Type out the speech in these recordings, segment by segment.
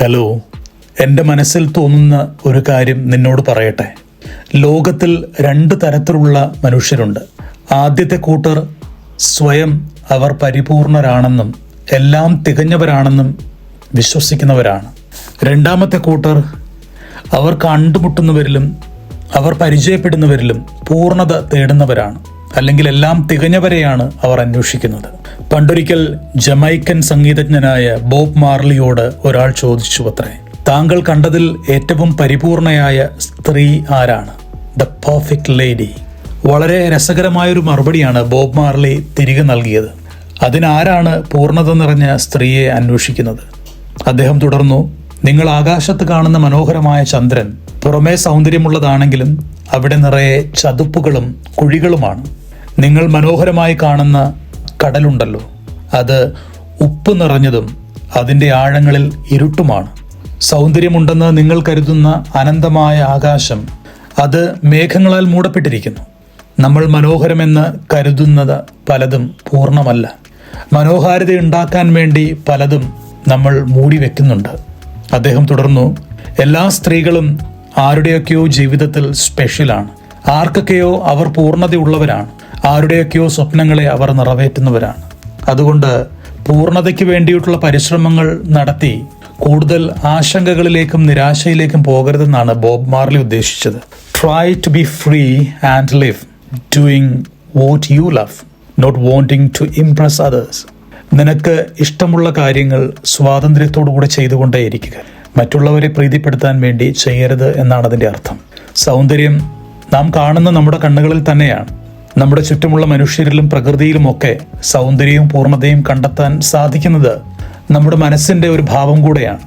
Hello, എൻ്റെ മനസ്സിൽ തോന്നുന്ന ഒരു കാര്യം നിന്നോട് പറയട്ടെ. ലോകത്തിൽ 2 തരത്തിലുള്ള മനുഷ്യരുണ്ട്. ആദ്യത്തെ കൂട്ടർ സ്വയം അവർ പരിപൂർണരാണെന്നും എല്ലാം തികഞ്ഞവരാണെന്നും വിശ്വസിക്കുന്നവരാണ്. രണ്ടാമത്തെ കൂട്ടർ അവർ കണ്ടുമുട്ടുന്നവരിലും അവർ പരിചയപ്പെടുന്നവരിലും പൂർണ്ണത തേടുന്നവരാണ്, അല്ലെങ്കിൽ എല്ലാം തികഞ്ഞവരെയാണ് അവർ അന്വേഷിക്കുന്നത്. പണ്ടൊരിക്കൽ ജമൈക്കൻ സംഗീതജ്ഞനായ ബോബ് മാർലിയോട് ഒരാൾ ചോദിച്ചു അത്രേ, താങ്കൾ കണ്ടതിൽ ഏറ്റവും പരിപൂർണയായ സ്ത്രീ ആരാണ്? The perfect lady. വളരെ രസകരമായൊരു മറുപടിയാണ് ബോബ് മാർലി തിരികെ നൽകിയത്. അതിനാരാണ് പൂർണ്ണത നിറഞ്ഞ സ്ത്രീയെ അന്വേഷിക്കുന്നത്? അദ്ദേഹം തുടർന്നു, നിങ്ങൾ ആകാശത്ത് കാണുന്ന മനോഹരമായ ചന്ദ്രൻ പുറമേ സൗന്ദര്യമുള്ളതാണെങ്കിലും അവിടെ നിറയെ ചതുപ്പുകളും കുഴികളുമാണ്. നിങ്ങൾ മനോഹരമായി കാണുന്ന കടലുണ്ടല്ലോ, അത് ഉപ്പ് നിറഞ്ഞതും അതിൻ്റെ ആഴങ്ങളിൽ ഇരുട്ടുമാണ്. സൗന്ദര്യമുണ്ടെന്ന് നിങ്ങൾ കരുതുന്ന അനന്തമായ ആകാശം, അത് മേഘങ്ങളാൽ മൂടപ്പെട്ടിരിക്കുന്നു. നമ്മൾ മനോഹരമെന്ന് കരുതുന്നത് പലതും പൂർണ്ണമല്ല. മനോഹാരിത ഉണ്ടാക്കാൻ വേണ്ടി പലതും നമ്മൾ മൂടി വെക്കുന്നുണ്ട്. അദ്ദേഹം തുടർന്നു, എല്ലാ സ്ത്രീകളും ആരുടെയൊക്കെയോ ജീവിതത്തിൽ സ്പെഷ്യലാണ്. ആർക്കൊക്കെയോ അവർ പൂർണ്ണതയുള്ളവരാണ്. ആരുടെയൊക്കെയോ സ്വപ്നങ്ങളെ അവർ നിറവേറ്റുന്നവരാണ്. അതുകൊണ്ട് പൂർണ്ണതയ്ക്ക് വേണ്ടിയിട്ടുള്ള പരിശ്രമങ്ങൾ നടത്തി കൂടുതൽ ആശങ്കകളിലേക്കും നിരാശയിലേക്കും പോകരുതെന്നാണ് ബോബ് മാർലി ഉദ്ദേശിച്ചത്. Try to be free and live doing what you love, not wanting to impress others. നിനക്ക് ഇഷ്ടമുള്ള കാര്യങ്ങൾ സ്വാതന്ത്ര്യത്തോടുകൂടെ ചെയ്തുകൊണ്ടേയിരിക്കുക. മറ്റുള്ളവരെ പ്രീതിപ്പെടുത്താൻ വേണ്ടി ചെയ്യരുത് എന്നാണ് അതിൻ്റെ അർത്ഥം. സൗന്ദര്യം നാം കാണുന്ന നമ്മുടെ കണ്ണുകളിൽ തന്നെയാണ്. നമ്മുടെ ചുറ്റുമുള്ള മനുഷ്യരിലും പ്രകൃതിയിലുമൊക്കെ സൗന്ദര്യവും പൂർണ്ണതയും കണ്ടെത്താൻ സാധിക്കുന്നത് നമ്മുടെ മനസ്സിൻ്റെ ഒരു ഭാവം കൂടെയാണ്.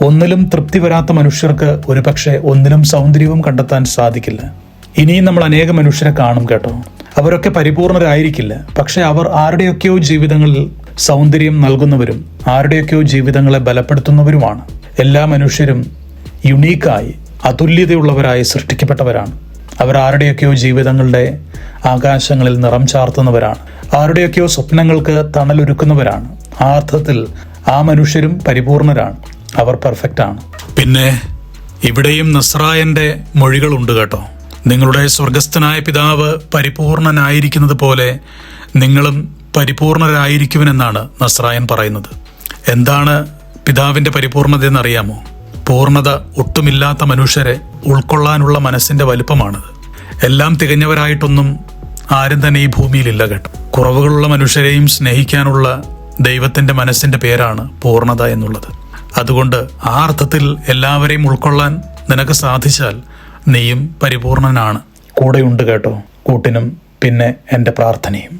ഒന്നിലും തൃപ്തി വരാത്ത മനുഷ്യർക്ക് ഒരുപക്ഷെ ഒന്നിലും സൗന്ദര്യവും കണ്ടെത്താൻ സാധിക്കില്ല. ഇനിയും നമ്മൾ അനേകം മനുഷ്യരെ കാണും കേട്ടോ. അവരൊക്കെ പരിപൂർണരായിരിക്കില്ല, പക്ഷെ അവർ ആരുടെയൊക്കെയോ ജീവിതങ്ങളിൽ സൗന്ദര്യം നൽകുന്നവരും ആരുടെയൊക്കെയോ ജീവിതങ്ങളെ ബലപ്പെടുത്തുന്നവരുമാണ്. എല്ലാ മനുഷ്യരും യുണീക്കായി അതുല്യതയുള്ളവരായി സൃഷ്ടിക്കപ്പെട്ടവരാണ്. അവർ ആരുടെയൊക്കെയോ ജീവിതങ്ങളുടെ ആകാശങ്ങളിൽ നിറം ചാർത്തുന്നവരാണ്. ആരുടെയൊക്കെയോ സ്വപ്നങ്ങൾക്ക് തണലൊരുക്കുന്നവരാണ്. ആ അർത്ഥത്തിൽ ആ മനുഷ്യരും പരിപൂർണരാണ്. അവർ പെർഫെക്റ്റ് ആണ്. പിന്നെ ഇവിടെയും നസ്രായന്റെ മൊഴികളുണ്ട് കേട്ടോ. നിങ്ങളുടെ സ്വർഗസ്ഥനായ പിതാവ് പരിപൂർണനായിരിക്കുന്നത് പോലെ നിങ്ങളും പരിപൂർണരായിരിക്കുമെന്നാണ് നസ്രായൻ പറയുന്നത്. എന്താണ് പിതാവിന്റെ പരിപൂർണത എന്നറിയാമോ? പൂർണ്ണത ഒട്ടുമില്ലാത്ത മനുഷ്യരെ ഉൾക്കൊള്ളാനുള്ള മനസ്സിന്റെ വലുപ്പമാണത്. എല്ലാം തികഞ്ഞവരായിട്ടൊന്നും ആരും തന്നെ ഈ ഭൂമിയിലില്ല കേട്ടോ. കുറവുകളുള്ള മനുഷ്യരെയും സ്നേഹിക്കാനുള്ള ദൈവത്തിന്റെ മനസ്സിന്റെ പേരാണ് പൂർണ്ണത എന്നുള്ളത്. അതുകൊണ്ട് ആ അർത്ഥത്തിൽ എല്ലാവരെയും ഉൾക്കൊള്ളാൻ നിനക്ക് സാധിച്ചാൽ നീയും പരിപൂർണനാണ്. കൂടെയുണ്ട് കേട്ടോ, കൂട്ടിനും പിന്നെ എൻ്റെ പ്രാർത്ഥനയും.